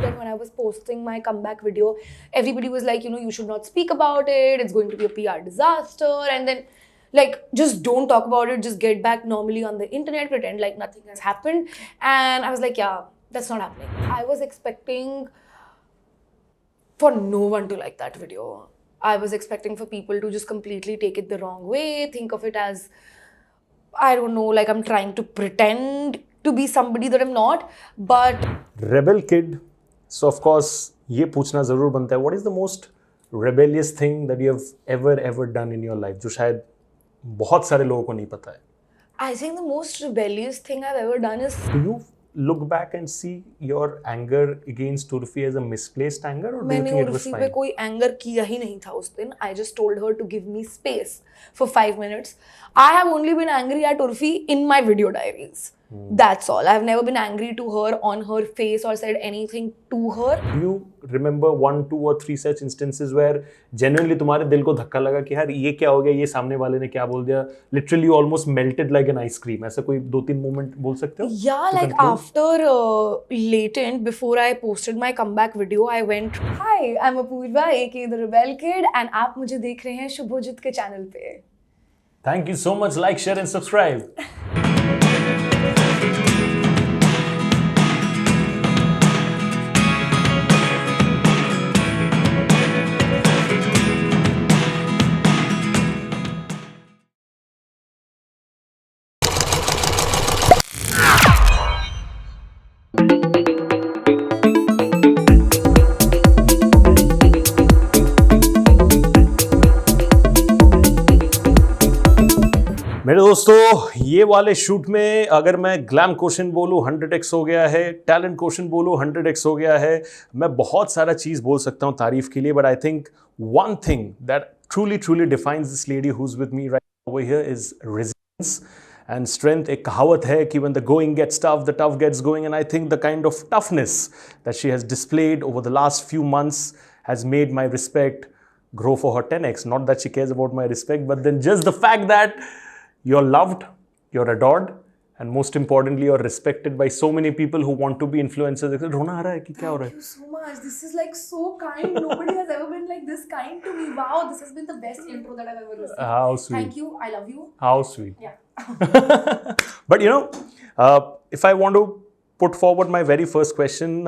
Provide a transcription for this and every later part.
that when I was posting my comeback video, everybody was like, you should not speak about it. It's going to be a PR disaster. And then, like, just don't talk about it. Just get back normally on the internet, pretend like nothing has happened. And I was like, yeah, that's not happening. I was expecting for no one to like that video. I was expecting for people to just completely take it the wrong way, think of it as, I don't know, like I'm trying to pretend to be somebody that I'm not. But rebel kid, so of course ये पूछना जरूर बनता है, what is the most rebellious thing that you have ever done in your life जो शायद बहुत सारे लोगों को नहीं पता है? I think the most rebellious thing I've ever done is, Do you look back and see your anger against Uorfi as a misplaced anger, or do you मैंने think it was Urfi fine? पे कोई anger किया ही नहीं था उस दिन. I just told her to give me space for 5 minutes. I have only been angry at Uorfi in my video diaries. That's all. I've never been angry to her on her face or said anything to her. Do you remember 1, 2 or 3 such instances where genuinely तुम्हारे दिल को धक्का लगा कि यार ये क्या हो गया, ये सामने वाले ने क्या बोल दिया, literally you almost melted like an ice cream? ऐसा कोई 2-3 moment बोल सकते हो? Yeah, like after Latent, before I posted my comeback video, I went, "Hi, I'm Apoorva, aka the Rebel Kid, and आप मुझे देख रहे हैं शुभोजित के चैनल पे." Thank you so much. Like, share and subscribe. मेरे दोस्तों, ये वाले शूट में अगर मैं ग्लैम क्वेश्चन बोलूँ 100x हो गया है, टैलेंट क्वेश्चन बोलूँ 100x हो गया है, मैं बहुत सारा चीज़ बोल सकता हूँ तारीफ के लिए, but I think one thing that truly defines this lady who's with me right over here is resilience and strength. एक कहावत है कि when the going gets tough, the tough gets going, and I think the kind of toughness that she has displayed over the last few months has made my respect grow for her 10x. Not that she cares about my respect, but then just the fact that you're loved, you're adored, and most importantly, you're respected by so many people who want to be influencers. रोना आ रहा है कि क्या हो रहा है? Thank you so much. This is like so kind. Nobody has ever been like this kind to me. Wow, this has been the best intro that I've ever received. How sweet. Thank you. I love you. How sweet. Yeah. But if I want to put forward my very first question,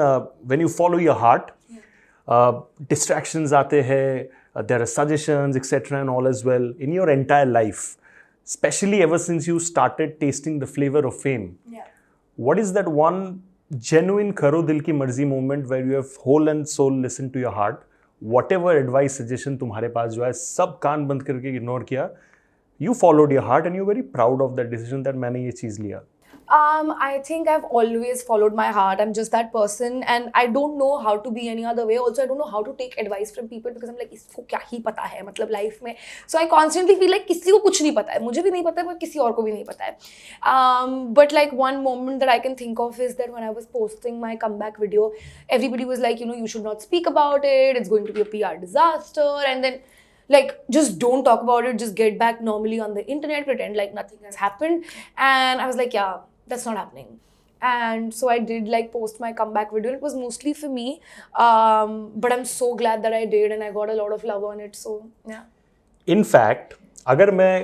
when you follow your heart, distractions aate hai, there are suggestions, etc. and all as well in your entire life. Especially ever since you started tasting the flavor of fame. Yeah. What is that one genuine karo dil ki marzi moment where you have whole and soul listened to your heart? Whatever advice, suggestion तुम्हारे पास जो है सब कान बंद करके ignore किया. You followed your heart and you're very proud of that decision that मैंने ये चीज़ लिया. I think I've always followed my heart. I'm just that person, and I don't know how to be any other way. Also, I don't know how to take advice from people because I'm like, इसको क्या ही पता है मतलब life में. So I constantly feel like किसी को कुछ नहीं पता है. मुझे भी नहीं पता है, पर किसी और को भी नहीं पता है. But like one moment that I can think of is that when I was posting my comeback video, everybody was like, you should not speak about it. It's going to be a PR disaster, and then, like, just don't talk about it. Just get back normally on the internet, pretend like nothing has happened. And I was like, yeah, that's not happening. And so I did like post my comeback video. It was mostly for me, but I'm so glad that I did, and I got a lot of love on it. So yeah. In fact, अगर मैं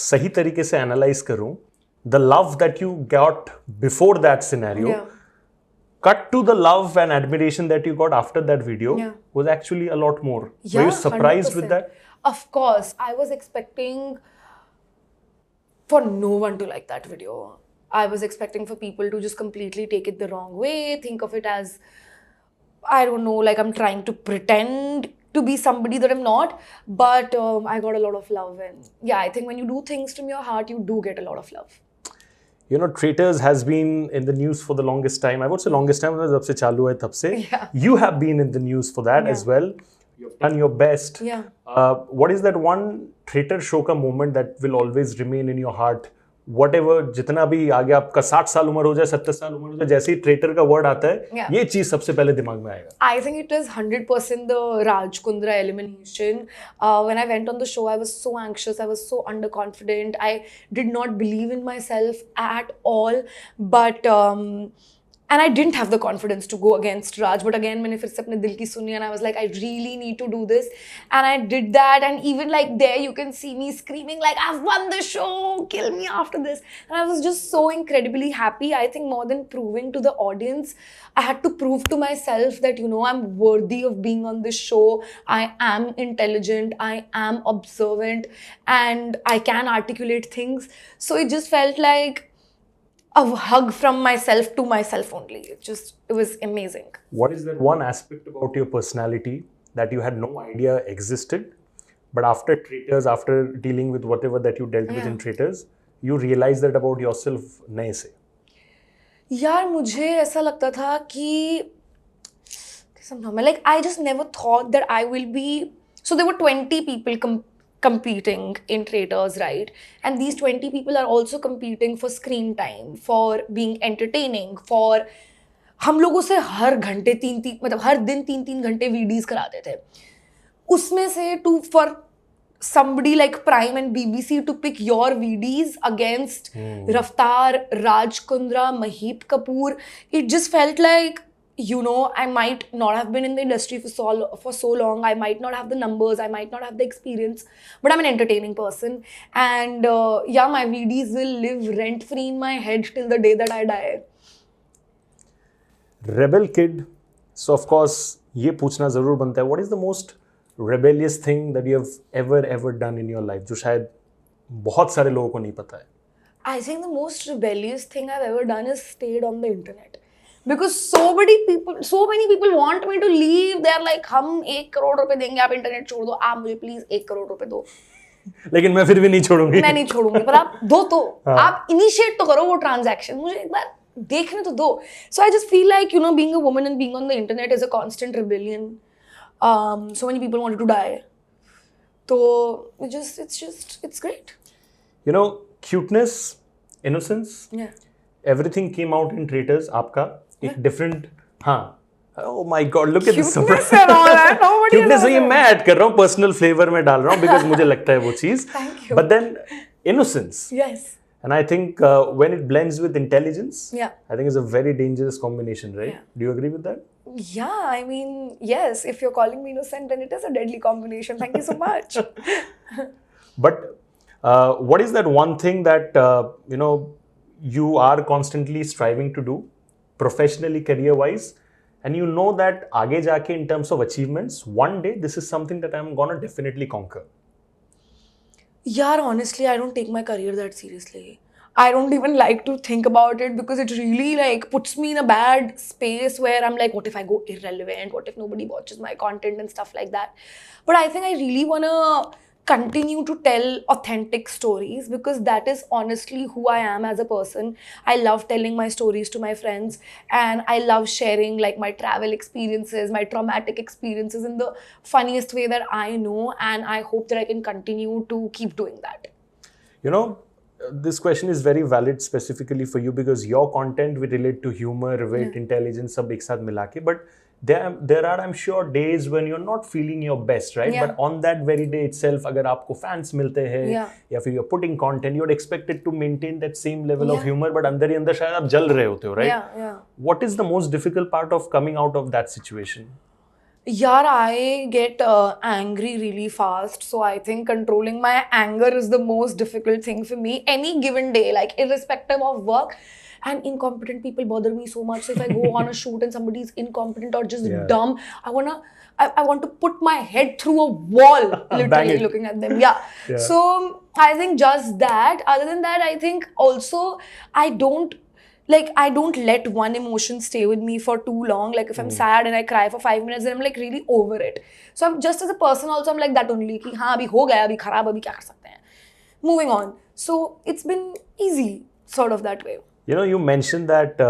सही तरीके से analyze करूं, the love that you got before that scenario, Yeah. cut to the love and admiration that you got after that video, Yeah. was actually a lot more. Yeah, Were you surprised 100%. with that? Of course. I was expecting for no one to like that video. I was expecting for people to just completely take it the wrong way, think of it as, I don't know, like I'm trying to pretend to be somebody that I'm not. But I got a lot of love, and yeah, I think when you do things from your heart, you do get a lot of love. Traitors has been in the news for the longest time. I would say longest time, जब से चालू है तब से. Yeah. You have been in the news for that as well. You've done your best. Yeah. What is that one Traitor show का moment that will always remain in your heart? Whatever, जितना भी आगे आपका 60 साल उम्र हो जाए, 70 साल उम्र हो जाए, जैसे ही ट्रेटर का वर्ड आता है, Yeah. ये चीज सबसे पहले दिमाग में आएगा. I think it is 100% the Raj Kundra elimination. When I went on the show, I was so anxious. I was so underconfident. I did not believe in myself at all. But And I didn't have the confidence to go against Raj. But again, मैंने फिर से अपने दिल की सुनी and I was like, I really need to do this. And I did that. And even like there, you can see me screaming like, I've won the show, kill me after this. And I was just so incredibly happy. I think more than proving to the audience, I had to prove to myself that, you know, I'm worthy of being on this show. I am intelligent. I am observant. And I can articulate things. So it just felt like a hug from myself to myself only. It was amazing. What is that one aspect about your personality that you had no idea existed, but after Traitors, after dealing with whatever that you dealt with in Traitors, you realized that about yourself नए से? यार मुझे ऐसा लगता था कि समझो मैं I just never thought that I will be. So there were 20 people competing in Traitors, right? And these 20 people are also competing for screen time, for being entertaining, for हम लोगों से हर घंटे मतलब हर दिन 3 घंटे VDs कराते थे. उसमें से for somebody like Prime and BBC to pick your VDs against Raftaar, Raj Kundra, Maheep Kapoor, it just felt like, you know, I might not have been in the industry for so long. I might not have the numbers. I might not have the experience. But I'm an entertaining person. And yeah, my VDs will live rent-free in my head till the day that I die. Rebel kid. So of course, ये पूछना ज़रूर बनता है. What is the most rebellious thing that you have ever done in your life? जो शायद बहुत सारे लोगों को नहीं पता है. I think the most rebellious thing I've ever done is stayed on the internet. Because so many people want me to leave. They are like, हम 1 करोड़ रुपए देंगे, आप इंटरनेट छोड़ दो, आप मुझे प्लीज 1 करोड़ रुपए दो. लेकिन मैं फिर भी नहीं छोड़ूंगी. मैं नहीं छोड़ूंगी, पर आप दो तो, आप इनिशिएट तो करो वो ट्रांजैक्शन, मुझे एक बार देखने तो दो. So I just feel like, you know, being a woman and being on the internet is a constant rebellion. So many people wanted to die. So it's great. You know, cuteness, innocence. Yeah. Everything came out in Traitors. आपका एक different, हाँ. Oh my God, look at this surprise. Cuteness and all that. Nobody Cuteness ये मैं add कर रहा हूँ, personal flavor में डाल रहा हूँ because मुझे लगता है वो चीज़. Thank you. But then innocence. Yes. And I think when it blends with intelligence, Yeah. I think it's a very dangerous combination, right? Yeah. Do you agree with that? Yeah, I mean, yes, if you're calling me innocent, then it is a deadly combination. Thank you so much. But what is that one thing that, you know, you are constantly striving to do professionally, career-wise, and you know that आगे जाके in terms of achievements, one day this is something that I'm gonna definitely conquer? Yeah, honestly, I don't take my career that seriously. I don't even like to think about it because it really like puts me in a bad space where I'm like, what if I go irrelevant? What if nobody watches my content and stuff like that? But I think I really want to continue to tell authentic stories because that is honestly who I am as a person. I love telling my stories to my friends and I love sharing like my travel experiences, my traumatic experiences in the funniest way that I know, and I hope that I can continue to keep doing that. You know, this question is very valid specifically for you because your content will relate to humor, wit, intelligence, सब एक साथ मिला के, but there are, I'm sure, days when you're not feeling your best, right? Yeah. But on that very day itself, अगर आपको fans मिलते हैं, या फिर you're putting content, you're expected to maintain that same level of humor, but अंदर ही अंदर शायद आप जल रहे होते हो, right? Yeah. What is the most difficult part of coming out of that situation? Yeah, I get angry really fast. So I think controlling my anger is the most difficult thing for me. Any given day, like irrespective of work, and incompetent people bother me so much. So if I go on a shoot and somebody is incompetent or just dumb, I want to put my head through a wall, literally looking at them. Yeah. So I think just that. Other than that, I think also I don't let one emotion stay with me for too long. Like if I'm sad and I cry for 5 minutes, then I'm like really over it. So I'm just as a person also, I'm like that only. Ki haan, abhi ho gaya, abhi kharab, abhi kya kar sakte hain. Moving on. So it's been easy, sort of that way. You know, you mentioned that,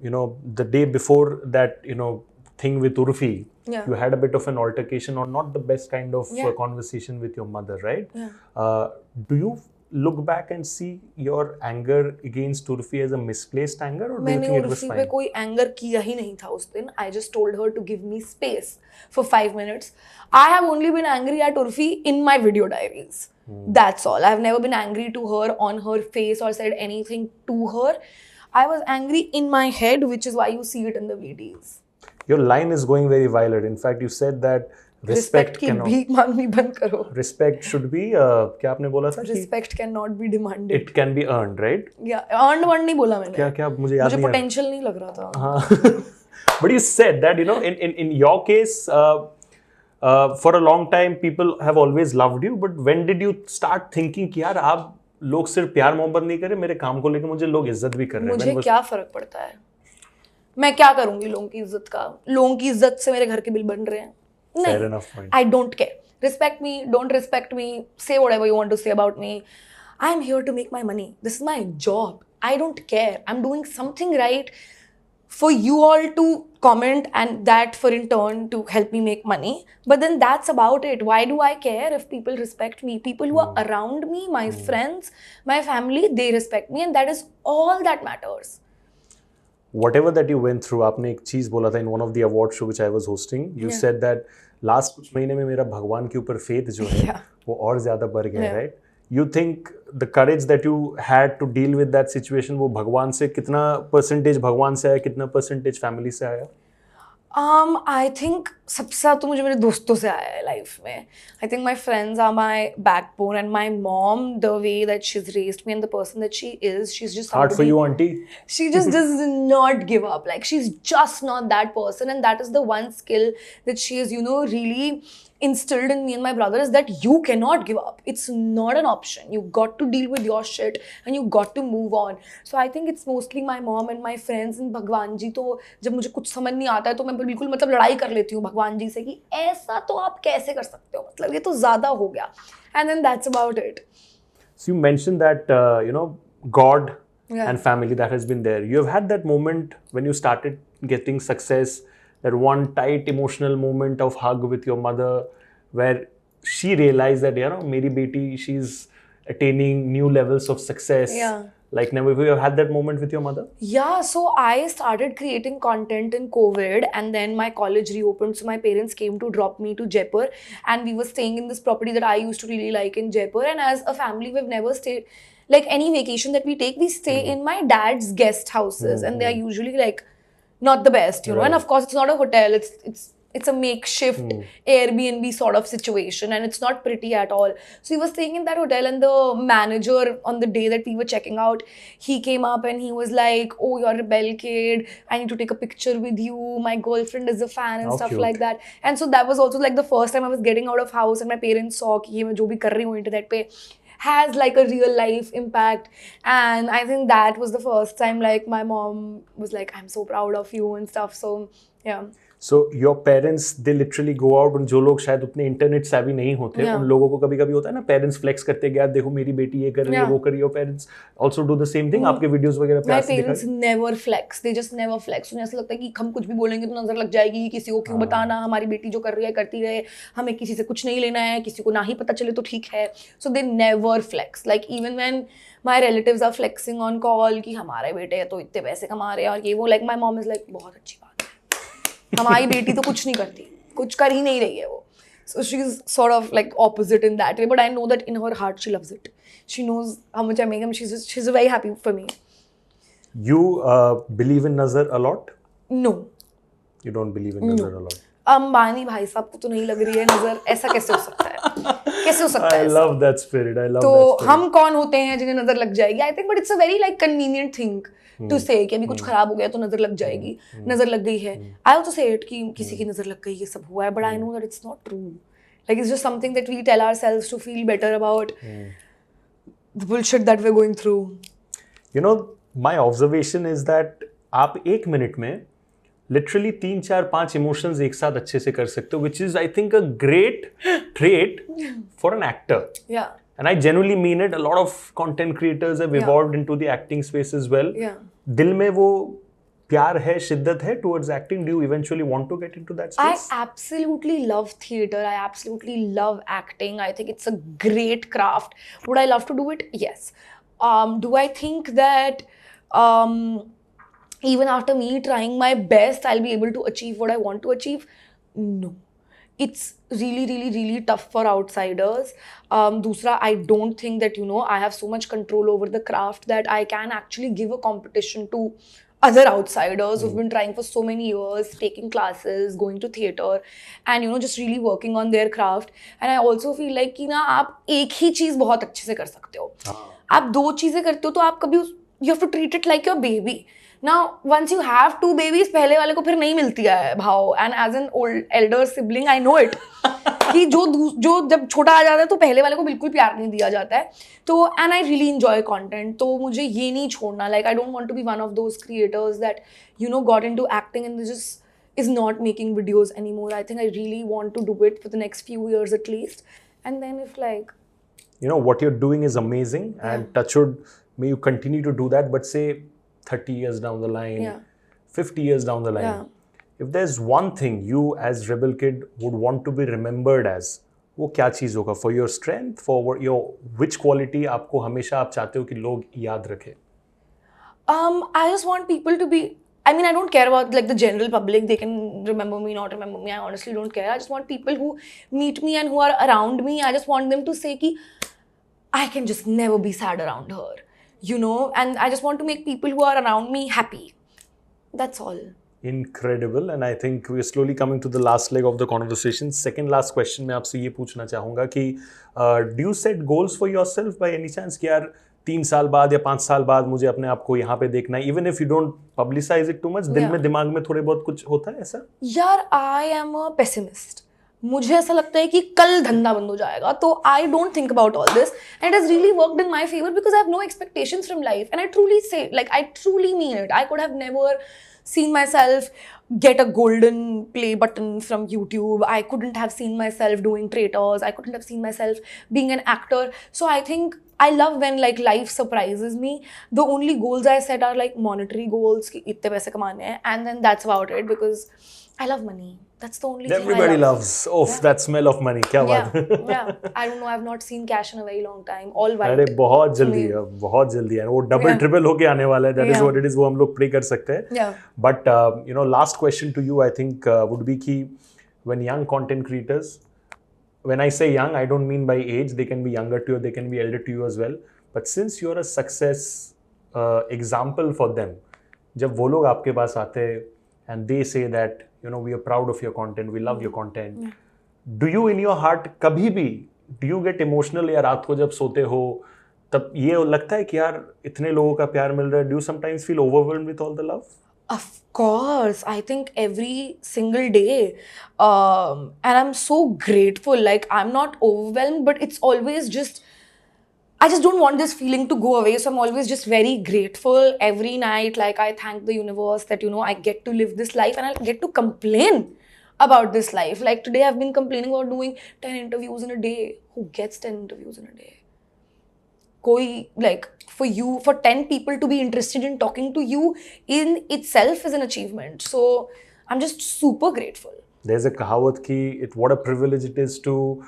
you know, the day before that, you know, thing with Uorfi, you had a bit of an altercation or not the best kind of conversation with your mother, right? Yeah. Do you look back and see your anger against Uorfi as a misplaced anger, or do you think it was fine? मैंने Uorfi पे कोई anger किया ही नहीं था उस दिन. I just told her to give me space for 5 minutes. I have only been angry at Uorfi in my video diaries. That's all. I've never been angry to her on her face or said anything to her. I was angry in my head, which is why you see it in the videos. Your line is going very violent. In fact, you said that respect की cannot. भीख मांगनी बंद करो. Respect should be. क्या आपने बोला था? Respect cannot be demanded. It can be earned, right? Yeah, earned one नहीं बोला मैंने. क्या मुझे याद नहीं. मुझे potential नहीं लग रहा था. हाँ. But you said that, you know, in your case, for a long time people have always loved you. But when did you start thinking कि यार आप लोग सिर्फ प्यार मोहब्बत नहीं करे, मेरे काम को लेकर मुझे लोग इज्जत भी कर रहे हैं. मुझे क्या फर्क पड़ता है? मैं क्या करूंगी लोगों की इज्जत का? लोगों की इज्जत से मेरे घर के बिल बन रहे हैं. Fair enough point. I don't care. Respect me, don't respect me, say whatever you want to say about me. I'm here to make my money. This is my job. I don't care. I'm doing something right for you all to comment, and that for in turn to help me make money. But then that's about it. Why do I care if people respect me? People who are around me, my friends, my family, they respect me, and that is all that matters. Whatever that you went through, आपने एक चीज बोला था in one of the award show which I was hosting. You said that last कुछ महीने में मेरा भगवान के ऊपर faith जो है वो और ज्यादा बढ़ गया, right? You think the courage that you had to deal with that situation, वो भगवान से कितना percentage भगवान से आया, कितना percentage family से आया? I think सबसे ज़्यादा तो मुझे मेरे दोस्तों से आया है लाइफ में. I think my friends are my backbone, and my mom, the way that she's raised me and the person that she is, she's just Hard for you, auntie. She just does not give up. Like, she's just not that person, and that is the one skill that she has, you know, really instilled in me and my brother, is that you cannot give up. It's not an option. You got to deal with your shit and you got to move on. So I think it's mostly my mom and my friends and भगवान जी. तो जब मुझे कुछ समझ नहीं आता है तो मैं बिल्कुल मतलब लड़ाई कर लेती हूँ भगवान जी से कि ऐसा तो आप कैसे कर सकते हो, मतलब ये तो ज़्यादा हो गया. And then that's about it. So you mentioned that you know, God and family, that has been there. You have had that moment when you started getting success, that one tight emotional moment of hug with your mother where she realized that, you know, meri beti, she's attaining new levels of success. Like, never you have had that moment with your mother? Yeah, so I started creating content in COVID, and then my college reopened, so my parents came to drop me to Jaipur, and we were staying in this property that I used to really like in Jaipur. And as a family, we've never stayed, like any vacation that we take, we stay in my dad's guest houses, and they are usually like not the best, you know. And of course, it's not a hotel, it's a makeshift Airbnb sort of situation, and it's not pretty at all. So we were staying in that hotel, and the manager, on the day that we were checking out, he came up and he was like, "Oh, you're a rebel kid, I need to take a picture with you, my girlfriend is a fan," and stuff like that. And so that was also like the first time I was getting out of house, and my parents saw कि ये मैं जो भी कर रही हूँ internet पे has like a real life impact. And I think that was the first time like my mom was like, "I'm so proud of you," and stuff. So yeah. So your parents, they literally go out, और जो लोग शायद उतने internet savvy नहीं होते, उन लोगों को कभी कभी होता है ना, पेरेंट्स फ्लेक्स करते हैं, यार देखो मेरी बेटी ये कर रही है, वो कर रही है. Parents also do the same thing. आपके वीडियोस वगैरह पे My parents never flex. They just never flex. उन्हें ऐसा लगता है कि हम कुछ भी बोलेंगे तो नजर लग जाएगी, किसी को क्यों बताना, हमारी बेटी जो कर रही है करती रहे, हमें किसी से कुछ नहीं लेना है, किसी को ना ही पता चले तो ठीक है. So they never flex. Like even when my relatives are flexing on call कि हमारे बेटे तो इतने पैसे कमा रहे हैं और ये वो, like my mom is like, बहुत अच्छी बात है, हमारी बेटी तो कुछ नहीं करती, कुछ कर ही नहीं रही है वो. So she's sort of like opposite in that way, but I know that in her heart she loves it. She knows how much I make him. She's very happy for me. You believe in nazar a lot? No. You don't believe in nazar a lot? Ambani भाई साहब को तो नहीं लग रही है नजर, ऐसा कैसे हो सकता है? कैसे हो सकता है? I love that spirit. I love तो that spirit. हम कौन होते हैं जिन्हें नजर लग जाएगी? I think, but it's a very like convenient thing to say कि अभी कुछ खराब हो गया तो नजर लग जाएगी, नजर लग गई है. I also say it कि किसी की नजर लग गई, ये सब हुआ है, but I know that it's not true. Like it's just something that we tell ourselves to feel better about the bullshit that we're going through. You know, my observation is that आप एक minute में literally 3, 4, 5 emotions एक साथ अच्छे से कर सकते हो, which is I think a great trait for an actor. Yeah. And I genuinely mean it. A lot of content creators have evolved into the acting space as well. Yeah. दिल में वो प्यार है, शिद्दत है towards acting. Do you eventually want to get into that space? I absolutely love theatre. I absolutely love acting. I think it's a great craft. Would I love to do it? Yes. Do I think that even after me trying my best, I'll be able to achieve what I want to achieve? No. it's really, really, really tough for outsiders. Dusra, I don't think that, you know, I have so much control over the craft that I can actually give a competition to other outsiders who've been trying for so many years, taking classes, going to theatre, and, you know, just really working on their craft. And I also feel like कि ना आप एक ही चीज़ बहुत अच्छे से कर सकते हो. आप दो चीज़ें करते हो तो आप कभी you have to treat it like your baby. Now, once you have two babies, पहले वाले को फिर नहीं मिलती है भाव. And as an old elder sibling, I know it. कि जो जब छोटा आ जाता है तो पहले वाले को बिल्कुल प्यार नहीं दिया जाता है. तो and I really enjoy content. तो मुझे ये नहीं छोड़ना. Like I don't want to be one of those creators that, you know, got into acting and just is not making videos anymore. I think I really want to do it for the next few years at least. And then if like, you know, what you're doing is amazing, and touch wood, may you continue to do that. But say 30 years down the line, 50 years down the line, if there's one thing you as Rebel Kid would want to be remembered as, वो क्या चीज़ होगा? For your strength, for your which quality आपको हमेशा आप चाहते हो कि लोग याद रखें? I just want people to be, I mean, I don't care about like the general public. They can remember me, not remember me. I honestly don't care. I just want people who meet me and who are around me. I just want them to say कि I can just never be sad around her, you know? And I just want to make people who are around me happy. That's all. Incredible. And I think we're slowly coming to the last leg of the conversation. Second last question मैं आपसे ये पूछना चाहूँगा कि do you set goals for yourself by any chance कि यार 3 साल बाद या 5 साल बाद मुझे अपने आप को यहाँ पे देखना है, even if you don't publicize it too much, दिल में दिमाग में थोड़े बहुत कुछ होता है ऐसा? यार, I am a pessimist. मुझे ऐसा लगता है कि कल धंधा बंद हो जाएगा, तो I don't think about all this, and it has really worked in my favor because I have no expectations from life, and I truly say, like, I truly mean it. I could have never seen myself get a golden play button from YouTube. I couldn't have seen myself doing Traitors. I couldn't have seen myself being an actor. So I think I love when like life surprises me. The only goals I set are like monetary goals, कि इतने पैसे कमाने हैं, and then that's about it because I love money. That's the only thing Everybody I love. loves. Oh, that smell of money. क्या बात? Yeah. I don't know. I've not seen cash in a very long time. All white. अरे बहुत जल्दी है, बहुत जल्दी है. वो डबल ट्रिपल होके आने वाला है. That is what it is. वो हम लोग प्रे कर सकते हैं. Yeah. But you know, last question to you, I think would be कि when young content creators, when I say young, I don't mean by age. They can be younger to you, they can be elder to you as well. But since you're a success example for them, जब वो लोग आपके पास आते हैं and they say that, you know, we are proud of your content, we love your content. Do you in your heart कभी भी do you get emotional या रात को जब सोते हो तब ये लगता है कि यार इतने लोगों का प्यार मिल रहा है? Do you sometimes feel overwhelmed with all the love? Of course, I think every single day, and I'm so grateful. Like, I'm not overwhelmed, but it's always just, I just don't want this feeling to go away. So I'm always just very grateful every night. Like, I thank the universe that, you know, I get to live this life and I get to complain about this life. Like today I've been complaining about doing 10 interviews in a day. Who gets 10 interviews in a day? Like, for 10 people to be interested in talking to you in itself is an achievement. So I'm just super grateful. There's a kahawat ki, what a privilege it is to,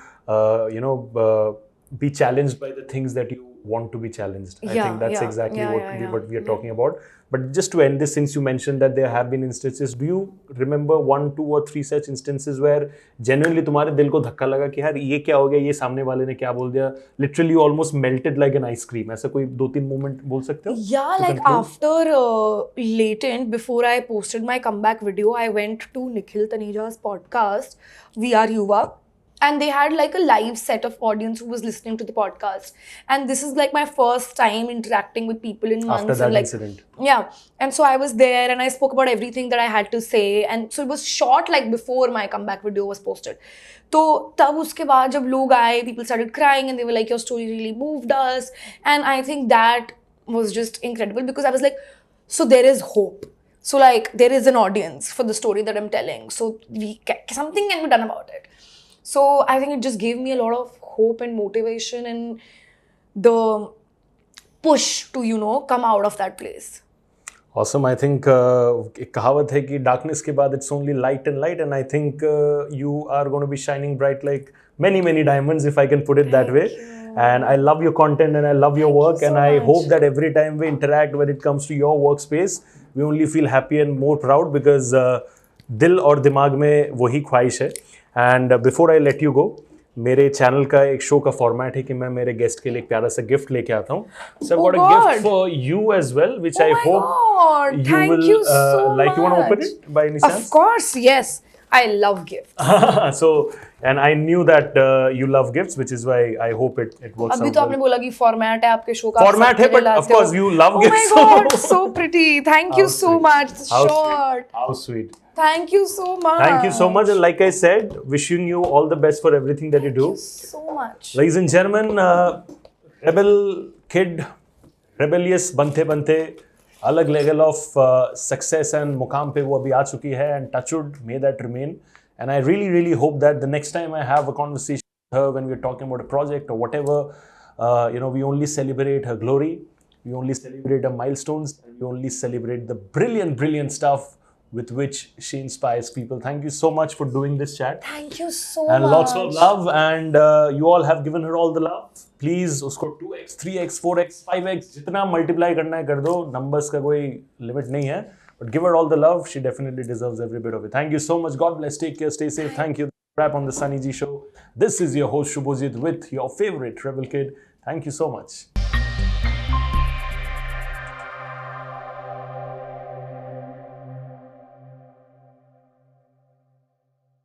be challenged by the things that you want to be challenged. I think that's exactly what we are talking about. But just to end this, since you mentioned that there have been instances, do you remember 1, 2 or 3 such instances where genuinely तुम्हारे दिल को धक्का लगा कि यार ये क्या हो गया, ये सामने वाले ने क्या बोल दिया, literally you almost melted like an ice cream? ऐसा कोई 2-3 moment बोल सकते हो? Yeah, like after Latent, before I posted my comeback video, I went to Nikhil Taneja's podcast, We Are Yuva. And they had like a live set of audience who was listening to the podcast. And this is like my first time interacting with people in months. After that like, incident. Yeah. And so I was there and I spoke about everything that I had to say. And so it was short like before my comeback video was posted. So तब उसके बाद जब लोग आए, people started crying and they were like, your story really moved us. And I think that was just incredible because I was like, so there is hope. So like there is an audience for the story that I'm telling. So something can be done about it. So I think it just gave me a lot of hope and motivation and the push to, you know, come out of that place. Awesome. I think एक कहावत है कि darkness के बाद it's only light, and I think you are going to be shining bright like many diamonds, if I can put it that way. And I love your content and I love your work, and I hope that every time we interact when it comes to your workspace, we only feel happy and more proud because दिल और दिमाग में वही ख्वाहिश है. And before I let you go, मेरे channel का एक शो का फॉर्मेट है कि मैं मेरे गेस्ट के लिए एक प्यारा सा गिफ्ट लेके आता हूँ. So I got a gift for you as well, which I hope you Thank will you so like. You want to open much. it by any Of chance? course, yes. I love gifts. So, and I knew that you love gifts, which is why I hope it works अभी out तो well. आपने बोला कि format है आपके show का, आप Format है, सबके लिए but of लाते हो. course you love Oh my gifts. god, so pretty. Thank you How so sweet. much. It's How sweet. short. How sweet. Thank you so much. Thank you so much. And like I said, wishing you all the best for everything that you do. Thank you so much. Ladies and gentlemen, rebel kid, rebellious बनते बनते अलग level of success and मुकाम पे वो अभी आ चुकी है, and touchwood, may that remain. And I really, really hope that the next time I have a conversation with her when we're talking about a project or whatever, we only celebrate her glory, we only celebrate her milestones, and we only celebrate the brilliant, brilliant stuff with which she inspires people. Thank you so much for doing this chat. Thank you so And much. lots of love, and you all have given her all the love. Please उसको 2x, 3x, 4x, 5x जितना multiply करना है कर दो. Numbers का कोई limit नहीं है. But give her all the love. She definitely deserves every bit of it. Thank you so much. God bless. Take care. Stay safe. Thank you. Wrap on the Sunny G Show. This is your host Subhojit with your favorite rebel kid. Thank you so much.